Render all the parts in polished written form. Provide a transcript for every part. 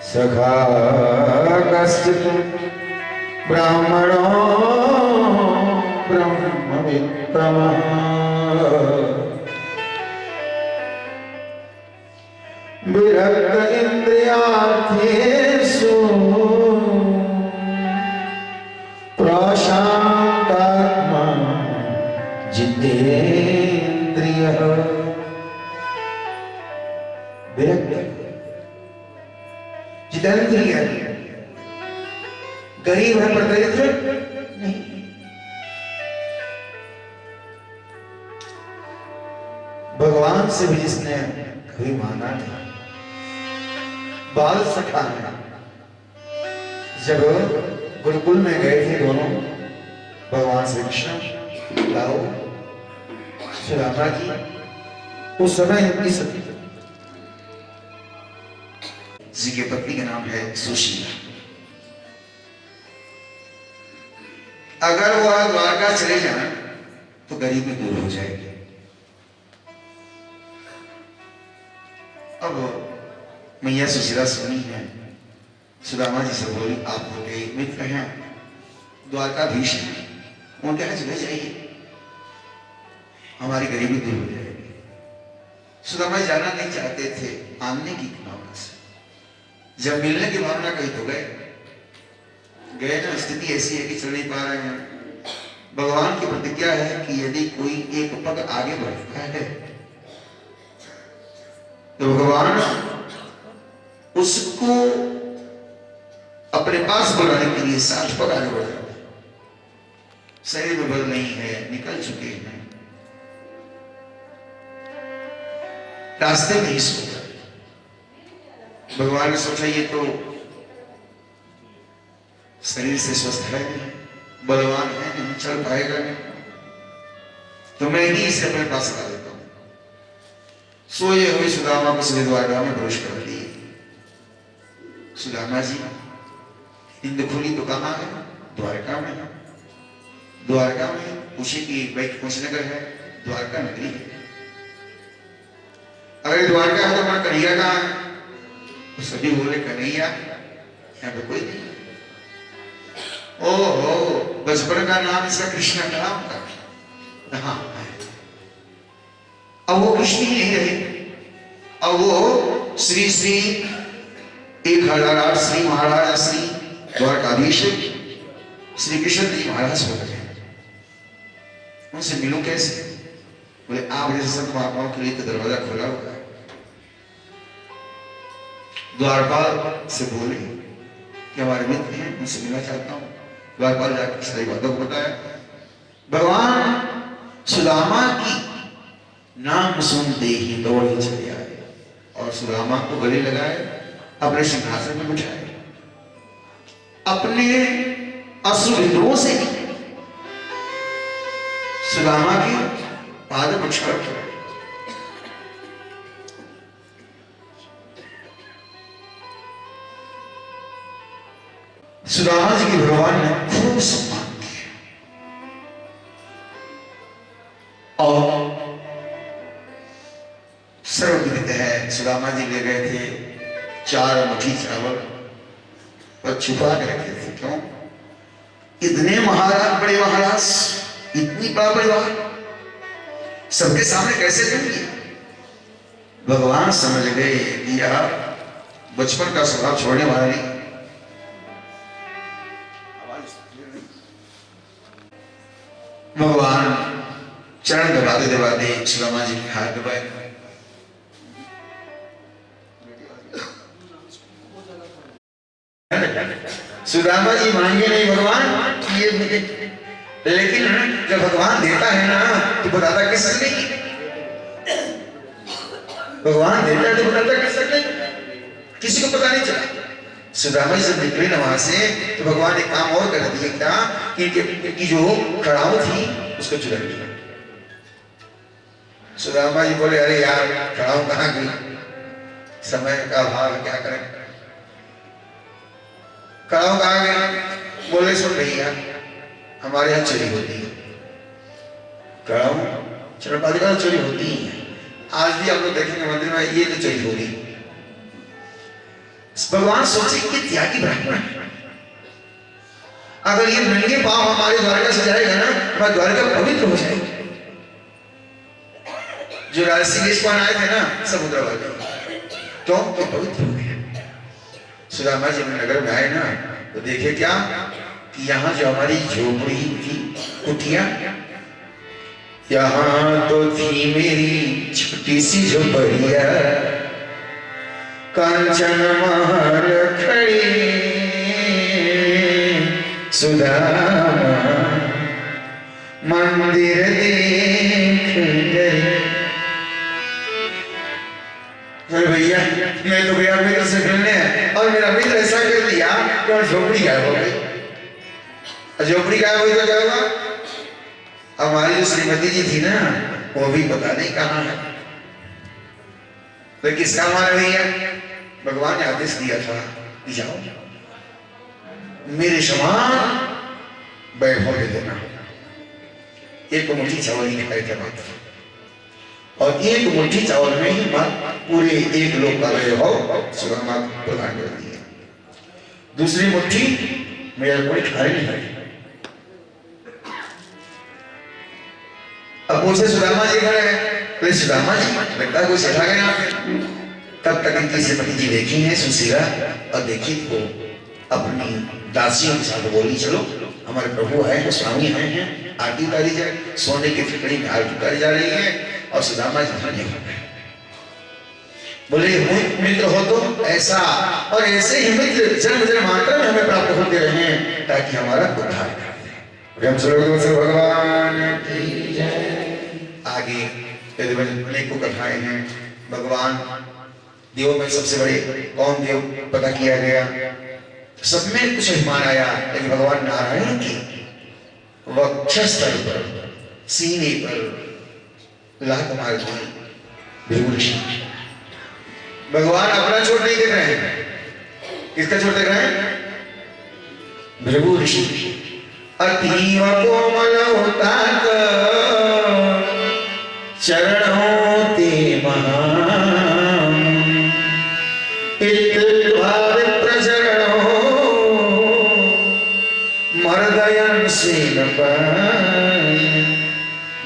सखा कश्चित् ब्राह्मणो ब्रह्मवित्तमः विरक्त इन्द्रियार्थेषु प्रशान्तात्मा जितेन्द्रियः। विरक्त जितेन्द्रिय, गरीब है पर दरिद्र नहीं। भगवान से भी जिसने कभी माना नहीं, बाल सखा है। जब गुरुकुल में गए थे दोनों, भगवान श्री कृष्ण लाओ सुदामा जी, उस समय उनकी सती जी के पत्नी का नाम है सुशीला। अगर वह द्वारका चले जाए तो गरीबी दूर हो जाएगी। अब मैया सुशीला सुनी है, सुदामा जी से बोली, आप उनके मित्र हैं, द्वारकाधीश हैं, उनके यहाँ चले जाइए, हमारी गरीबी दूर हो जाएगी। सुदामा जी जाना नहीं चाहते थे, आने की भावना से। जब मिलने की भावना कही तो गए ना। स्थिति ऐसी है कि चल नहीं पा रहे हैं। भगवान की प्रतिज्ञा है कि यदि कोई एक पग आगे बढ़ता है तो भगवान उसको अपने पास बुलाने के लिए 60 पग आगे बढ़ जाते। शरीर में बल नहीं है, निकल चुके हैं, रास्ते में ही सो गए। भगवान ने सोचा ये तो शरीर से स्वस्थ है नहीं, बलवान है नहीं, चल पाएगा नहीं, तो मैं ही इसे अपने पास ला देता हूं। सोए हुए सुदामा को सीधे द्वारका में प्रवेश कर दिए। सुदामा जी, नींद खुली तो कहाँ है? द्वारका में। द्वारका में पूछे कि वैकुंठ नगर है, द्वारका नगरी है। अगर द्वारका है तो हमारा कन्हैया कहाँ है? तो सभी बोले कन्हैया यहाँ पे कोई नहीं। ओहो, बचपन का नाम इसका कृष्ण का नाम था। हाँ, अब वो कृष्ण ही नहीं रहे, अब वो श्री श्री 1008 श्री महाराज श्री द्वारकाधीश श्री कृष्ण जी महाराज हो गए। उनसे मिलूं कैसे? बोले आप जैसे संत महात्माओं के लिए तो दरवाजा खुला हुआ है। द्वारपाल से बोले कि हमारे मित्र हैं, उनसे मिलना चाहता हूं। द्वारपाल जाकर सारी बातों को बताया। भगवान सुदामा की नाम सुनते ही दौड़े चले आए और सुदामा को गले लगाए, अपने सिंहासन में बिठाए, अपने अश्रुबिंदुओं से सुदामा के पाद पर छड़ किया। सुदामा जी की भगवान ने खूब सम्मान किया और सर्वविदित है, सुदामा जी ले गए थे 4 मुट्ठी चावल और छुपा के रखे थे। क्यों? इतने महाराज, बड़े महाराज, इतनी बड़ा परिवार सबके सामने कैसे देंगे? भगवान समझ गए कि यार बचपन का स्वभाव छोड़ने वाला नहीं। भगवान चरण दबाते दबाते सुदामा जी के हाथ दबाए। सुदामा जी मांगे नहीं भगवान ये मुझे, लेकिन जब भगवान देता है ना तो बताता किस सकते? भगवान देता है तो बताता किस सकते? किसी को पता नहीं चला। सुदामा जी जब निकले ना वहां से तो भगवान ने काम और कर दिया क्या कि इनकी जो खड़ाऊ थी उसको चुरा लिया। सुदामा जी बोले अरे यार खड़ाऊ कहाँ गई? समय का अभाव, क्या करें? खड़ाऊ कहाँ गई? बोले सुन भैया हमारे यहाँ चोरी होती है। खड़ाऊ चरणपादिका चोरी होती है, आज भी आप लोग देखेंगे मंदिर में ये तो चोरी हो रही। भगवान सोचे कि त्यागी ब्राह्मण है, अगर ये नंगे पांव हमारे द्वारका से जाएगा ना, हमारा द्वारका पवित्र हो जाएगा। जो ऋषिकेश को आए थे ना समुद्र वाले, क्यों? तो पवित्र हो गया। सुदामा जी नगर में आए ना तो देखे क्या कि यहाँ जो हमारी झोपड़ी थी, कुटिया, यहाँ तो थी मेरी छोटी सी झोपड़िया, कांचन महल खड़ी सुदामा मंदिर देख गए। भैया मैं तो गया मित्र से मिलने और मेरा मित्र ऐसा कर दिया कि झोपड़ी गायब हो गई। झोपड़ी गायब हुई तो क्या हुआ? हमारी जो श्रीमती जी थी ना वो भी पता नहीं कहाँ है। तो किसका मान भैया? भगवान ने आदेश दिया था कि जाओ मेरे समान वैभव दे देना। एक मुट्ठी चावल ही खाए थे मात्र, और एक मुट्ठी चावल में ही पूरे एक लोक का वैभव सुदामा प्रदान कर दिया। दूसरी मुट्ठी मेरा कोई खाए नहीं है। अब पूछे सुदामा जी घर है, तो सुदामा जी लगता कुछ ऐसा गया। तब तक इनकी श्रीमती जी देखी है सुशीला, और देखी वो अपनी दासियों के साथ बोली चलो हमारे प्रभु है, स्वामी हैं, आरती उतारी जाए। सोने की फिकड़ी में आरती उतारी जा रही है और सुदामा जी धन्य हो गए। बोले मित्र हो तो ऐसा और ऐसे ही मित्र जन्म जन्मांतर में हमें प्राप्त होते रहे ताकि हमारा उद्धार कर दे। भगवान की जय। आगे अनेकों कथाएं हैं। भगवान देवों में सबसे बड़े कौन देव पता किया गया, सब में कुछ अभिमान आया, लेकिन भगवान नारायण की वक्षस्थल पर सीने पर लात मार दी। भगवान अपना छोड़ नहीं देख रहे हैं, किसका छोड़ देख रहे हैं? भृगु ऋषि। अतीव कोमल होता चरणों ते महान, इत भावित्र चरणों मर्दयन से न पाए।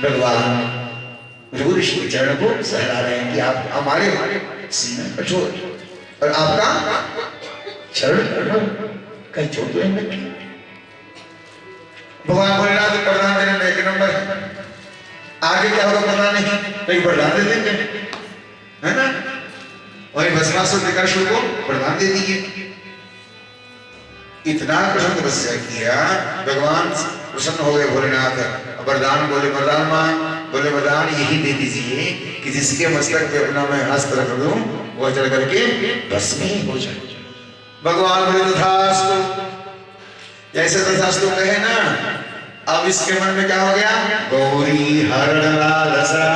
भगवान भृगु ऋषि के चरण को सहला रहे हैं कि आप हमारे सीना कठोर और आपका चरण कहीं छोड़ रहे। भगवान भोलेनाथ प्रदान देने में एक नंबर है, आगे क्या होगा पता नहीं, लेकिन प्रदान दे देंगे, है ना? वही भस्मासुर त्रिकासुर को प्रदान दे दिए। इतना प्रसन्न तपस्या किया, भगवान प्रसन्न हो गए। भोलेनाथ वरदान बोले, वरदान मांग। बोले वरदान यही दे दीजिए कि जिसके मस्तक पे अपना मैं हस्त रख दूं वो चढ़ करके भस्मी हो जाए। भगवान बोले तथास्तु। जैसे तथास्तु कहे ना, अब इसके मन में क्या हो गया? गौरी हरण लालसा।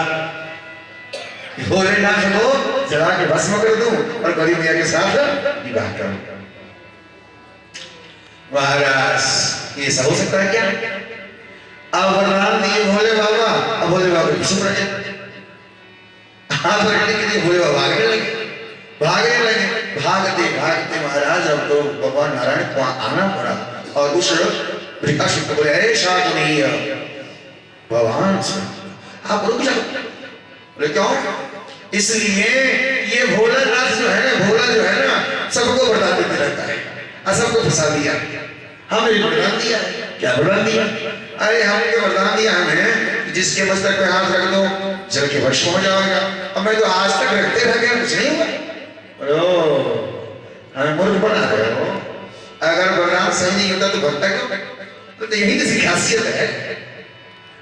भोलेनाथ को जला के भस्म कर दूं और गौरी मैया के साथ विवाह करूं। महाराज ये सब हो सकता है क्या? अब वरदान दिए भोले बाबा, अब भोले बाबा विषम रहे, हाथ रखने के लिए भोले बाबा भागने लगे। भागते भागते महाराज अब तो भगवान नारायण को आना पड़ा और उस त्रिकासुर को बोले, अरे शांत नहीं है भगवान से, आप रुक जाओ। बोले क्यों? इसलिए ये भोलानाथ जो है ना, भोला जो है ना, सबको वरदान देते रहता है और सबको फंसा दिया। हमने वरदान दिया, क्या वरदान दिया? अरे हमने वरदान दिया हमें जिसके मस्तक पे हाथ रख दो जल के भस्म हो जाएगा। अब मैं तो आज तक रखते रह गया, कुछ नहीं हुआ। हमें मूर्ख बना रहे हो। अगर वरदान सही नहीं होता तो भक्ता क्यों? तो यही तो खासियत है।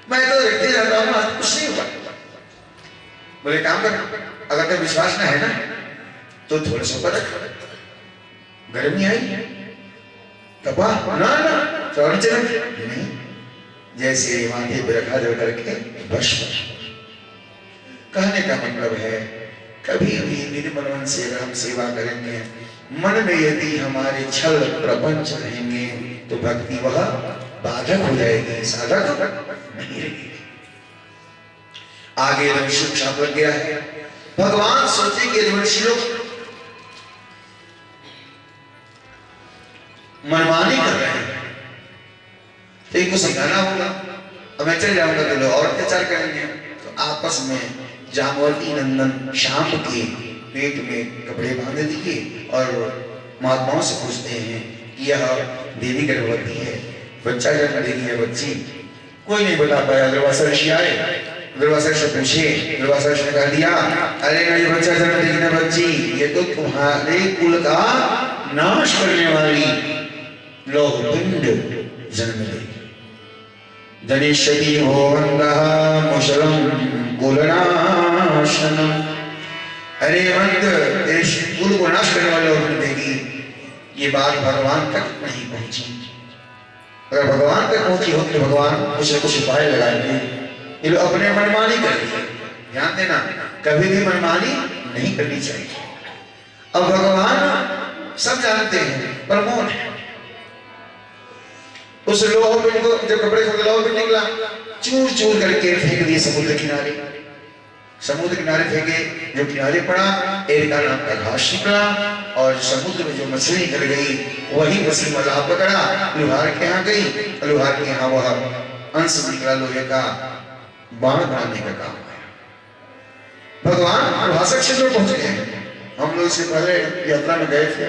मैं तो रखते रहता हूँ, आज कुछ नहीं हुआ। बोले काम कर, अगर तो विश्वास ना है ना तो थोड़ा सा ऊपर रख। गर्मी आई तपा ना चौड़ी चल नहीं, जैसे माथे पे रखा जल करके भस्म। कहने का मतलब है कभी भी निर्मल मन से अगर हम सेवा करेंगे, मन में यदि हमारे छल प्रपंच रहेंगे तो भक्ति वह बाधक हो जाएगी, साधक नहीं रहेगी। आगे रविशुक शाप लग गया है। भगवान सोचे कि ऋषि लोग मनमानी कर रहे हैं, तो इनको समझाना होगा। अब मैं चल जाऊंगा तो लोग और अत्याचार करेंगे। तो आपस में जामवती नंदन शाम के पेट में कपड़े बांध दिए और महात्माओं से पूछते हैं कि यह देवी गर्भवती है, बच्चा जन्म देगी है बच्ची। कोई नहीं बता पाया। दुर्वासा ऋषि आए, दुर्वासा से पूछे, दुर्वासा ने कह दिया अरे नहीं बच्चा जन्म देगी ना बच्ची, ये तो तुम्हारे कुल का नाश करने वाली लोह पिंड जन्म देगी। जनिष्यति भोवंदः मुशलम कुलनाशनम। अरे मंद तेरे कुल को नाश करने वाले लोग देगी। ये बात भगवान तक नहीं पहुंची। अगर भगवान तक पहुंची होती तो भगवान कुछ न कुछ उपाय लगाएंगे। ये लोग अपने मनमानी कर रही। ध्यान देना, कभी भी मनमानी नहीं करनी चाहिए। अब भगवान सब जानते हैं पर मौन है। उस लोह पिंड को जब कपड़े से लोह पिंड निकला, चूर चूर करके फेंक दिए समुद्र किनारे। समुद्र किनारे फेंके, जो किनारे पड़ा एरिका नाम का घास निकला और समुद्र में जो मछली निकल गई वही मछली मल्लाह पकड़ा, लुहार के यहाँ गई, लुहार के यहाँ वह अंश निकला लोहे का, बाण बनाने का काम है। भगवान प्रभाषक क्षेत्र में पहुंच गए। हम लोग इससे पहले यात्रा में गए थे।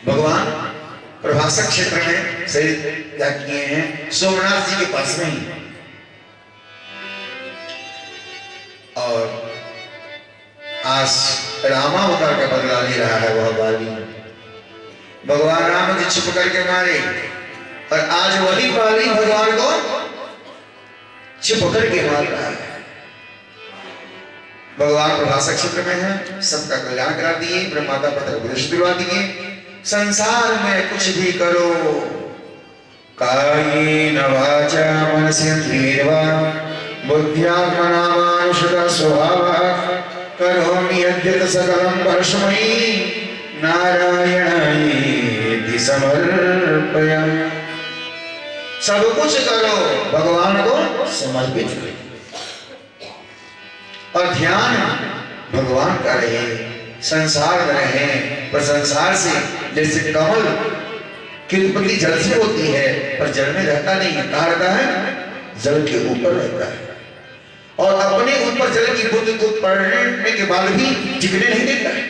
भगवान प्रभाषक क्षेत्र में शरीर त्याग किए हैं, सोमनाथ जी के पास में ही। और आज रामावतार का बदला ले रहा है वह बाली। भगवान राम जी छुप करके मारे और आज वही बाली भगवान को छुप करके मार रहा है। भगवान प्रभाषक क्षेत्र में है, सबका कल्याण करा दिए, ब्रह्माता पत्र उपदेश दिलवा दिए। संसार में कुछ भी करो, कायेन वाचा मनसेन्द्रियैर्वा बुद्ध्यात्मना मानुषता स्वभावः करोमि यद्यत् सकलं परस्मै नारायणायेति समर्पयामि। सब कुछ करो, भगवान को समर्पित करो और ध्यान भगवान का रहे, संसार में रहे। पर संसार से जैसे कमल की उत्पत्ति जल से होती है पर जल में रहता नहीं है। कहाँ रहता है? जल के ऊपर रहता है। और अपने ऊपर जल की बूंद को पड़ने के बाद भी टिकने नहीं देता है।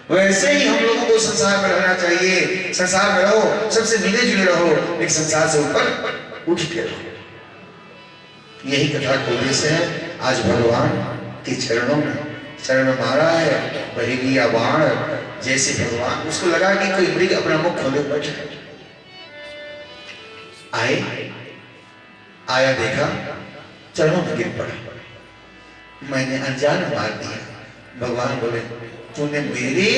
वैसे ही हम लोगों को संसार में रहना चाहिए। संसार में रहो, सबसे मिले जुले रहो, एक संसार से ऊपर उठ के रहो। यही कथा का उद्देश्य है। आज भगवान के चरणों में शरण मारा है, वही लिया बाण। जैसे भगवान उसको लगा कि कोई मृग अपना मुख खोले बैठे, आया देखा चरणों में गिर पड़ा। मैंने अनजान मार दिया। भगवान बोले तूने मेरी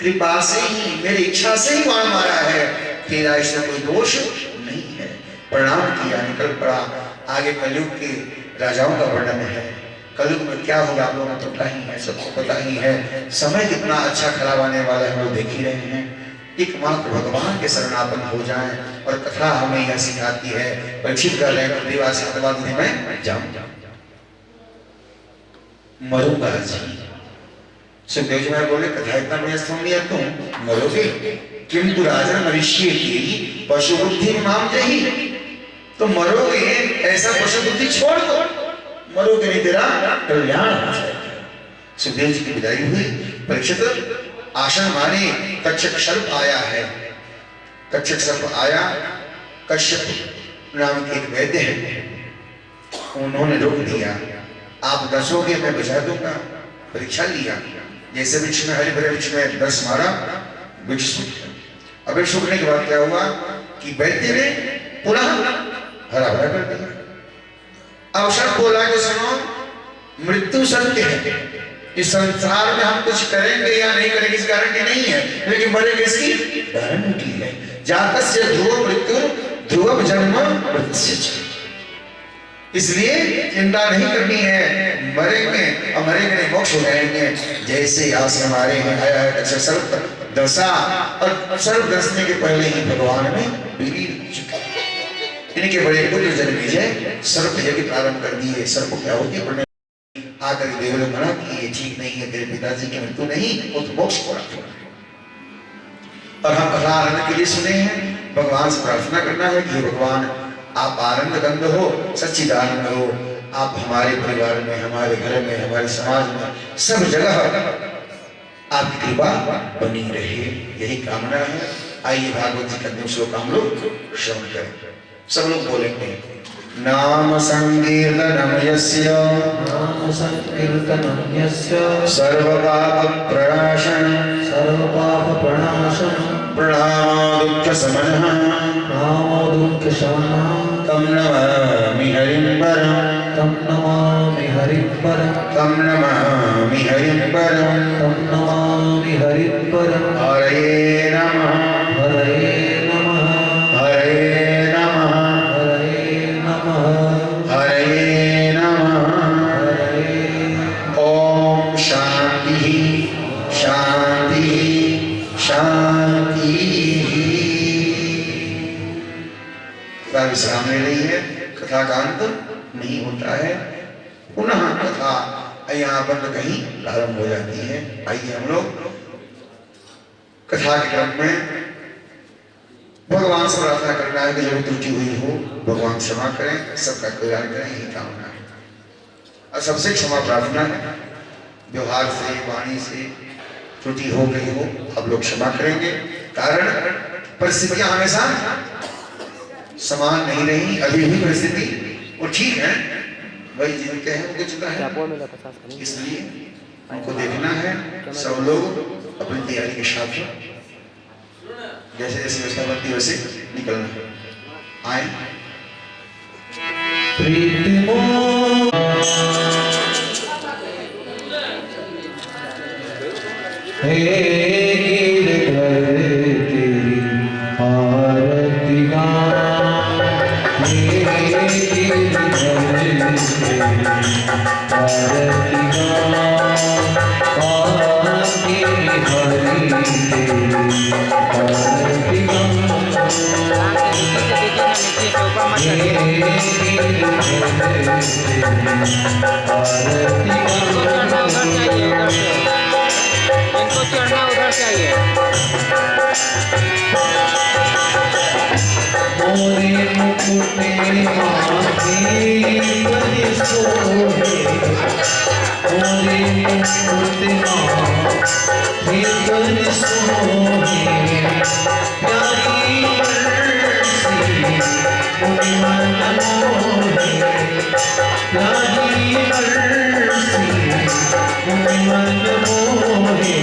कृपा से ही, मेरी इच्छा से ही बाण मारा है, तेरा इसमें कोई दोष नहीं है। प्रणाम किया, निकल पड़ा। आगे कलयुग के राजाओं का वर्णन है। कलयुग में क्या होगा आप लोगों को पता ही है, सबको पता ही है। समय कितना अच्छा खराब आने वाला है, हम लोग देख ही रहे हैं। एकमात्र भगवान के शरणापन हो जाएं। और कथा हमें यह सिखाती है, परीक्षित कर रहे हैं देवासी आशीर्वाद में जाऊं मरूंगा जी। सुखदेव जी महाराज बोले कथा इतना बढ़िया सुन लिया, तुम मरोगे किंतु राजन मनुष्य पशु बुद्धि माम जही। तो मरोगे, ऐसा पशु बुद्धि छोड़ दो, मरोगे नहीं, तेरा कल्याण हो जाएगा। सुखदेव जी की विदाई हुई। परीक्षित आसन माने, तक्षक सर्प आया है। तक्षक सर्प आया, कश्यप नाम के एक वैद्य है, उन्होंने रोक दिया। आप दसोगे मैं बचा दूंगा। परीक्षा लिया, जैसे वृक्ष में, हरे भरे वृक्ष में 10 मारा, वृक्ष सूख गया। अब सूखने के बाद क्या हुआ कि वैद्य ने पुनः हरा भरा कर दिया। अब सर्प बोला कि सुनो, मृत्यु सत्य है, इस संसार में हम कुछ करेंगे या नहीं करेंगे इस गारंटी नहीं है, लेकिन मरेंगे इसकी गारंटी है। जातस्य ध्रुव मृत्यु ध्रुव जन्म मृत्यु। इसलिए चिंता नहीं करनी है, मरेंगे और मरेंगे नहीं, मोक्ष हो जाएंगे। जैसे आश्रम आ रहे हैं, आया है सर्प दशा, और सर्प दसने के पहले ही भगवान में विलीन हो चुका। इनके बड़े पुत्र जन्मेजय सर्प यज्ञ प्रारंभ कर दिए। सर्प क्या होती है? आकर देव ने मना कि ये ठीक नहीं है, तेरे पिताजी की मृत्यु नहीं, वो तो मोक्ष को रखा। और हम कथा आनंद के लिए सुने हैं। भगवान से प्रार्थना करना है कि हे भगवान, आप आनंद गंध हो, सच्चिदानंद हो। आप हमारे परिवार में, हमारे घर में, हमारे समाज में, सब जगह आपकी कृपा बनी रहे, यही कामना है। आइए भागवत जी का अंतिम श्लोक हम लोग श्रवण करें। सब लोग बोलेंगे, नाम संकीर्तनम यस्य सर्वपाप प्रणाशनम प्रणामो दुःख शमनः तं नमामि हरिं परं तं नमामि हरिं परं हरे नमः हरे नमः ओम शांति शांति शांति। विश्राम ले रही है, कथा का अंत नहीं होता है, पुनः कथा यहाँ बंद कहीं प्रारंभ हो जाती है। आइए हम लोग कथा के क्रम में भगवान से प्रार्थना करना है कि जो त्रुटि हुई हो भगवान क्षमा करें, सबका कल्याण करें, यही कामना है। और सबसे क्षमा प्रार्थना है, व्यवहार से, वाणी से त्रुटि हो गई हो आप लोग क्षमा करेंगे। कारण परिस्थितियां हमेशा समान नहीं रही, अभी भी परिस्थिति वो ठीक है, वही जिनके हैं उनके चुका है, इसलिए उनको देखना है। सब लोग अपनी तैयारी के साथ जैसे जैसे व्यवस्था बनती है वैसे निकलना है। आए उधर चाहिए। मोरे मुकुटे माथे बने सोहे, मोरे मुकुटे माथे बने सोहे, प्यारी बरसी मुनि मन मोहे, प्यारी बरसी मुनि मन मोहे,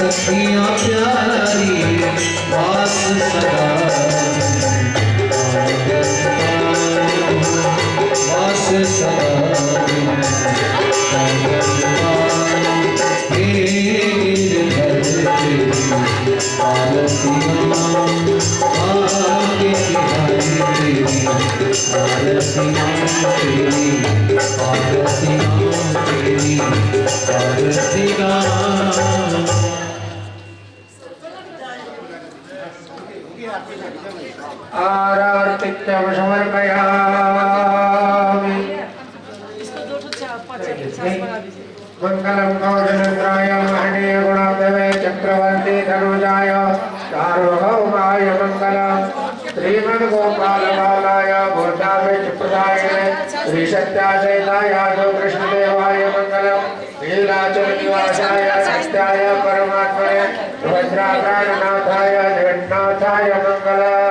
सखियां प्यारी वास सदा वास सदा हे गिरधर तेरी आरतियां आगे बिहारी तेरी आरतियां तेरी आरतियां तेरी आरतियां आरार्तिक्यं समर्पयामि। मंगलम गौरचंद्राय महनीय गुणात्मने चक्रवर्ती धनुजाय सार्वभौमाय मंगलम। श्रीमद्गोपाल बालाय भूतावेश प्रदायिने श्री सत्यासेनाय कृष्णदेवाय मंगलम। नीलाचल निवासाय सत्याय परमात्मने भद्राकाशनाथाय जगन्नाथाय मंगलम।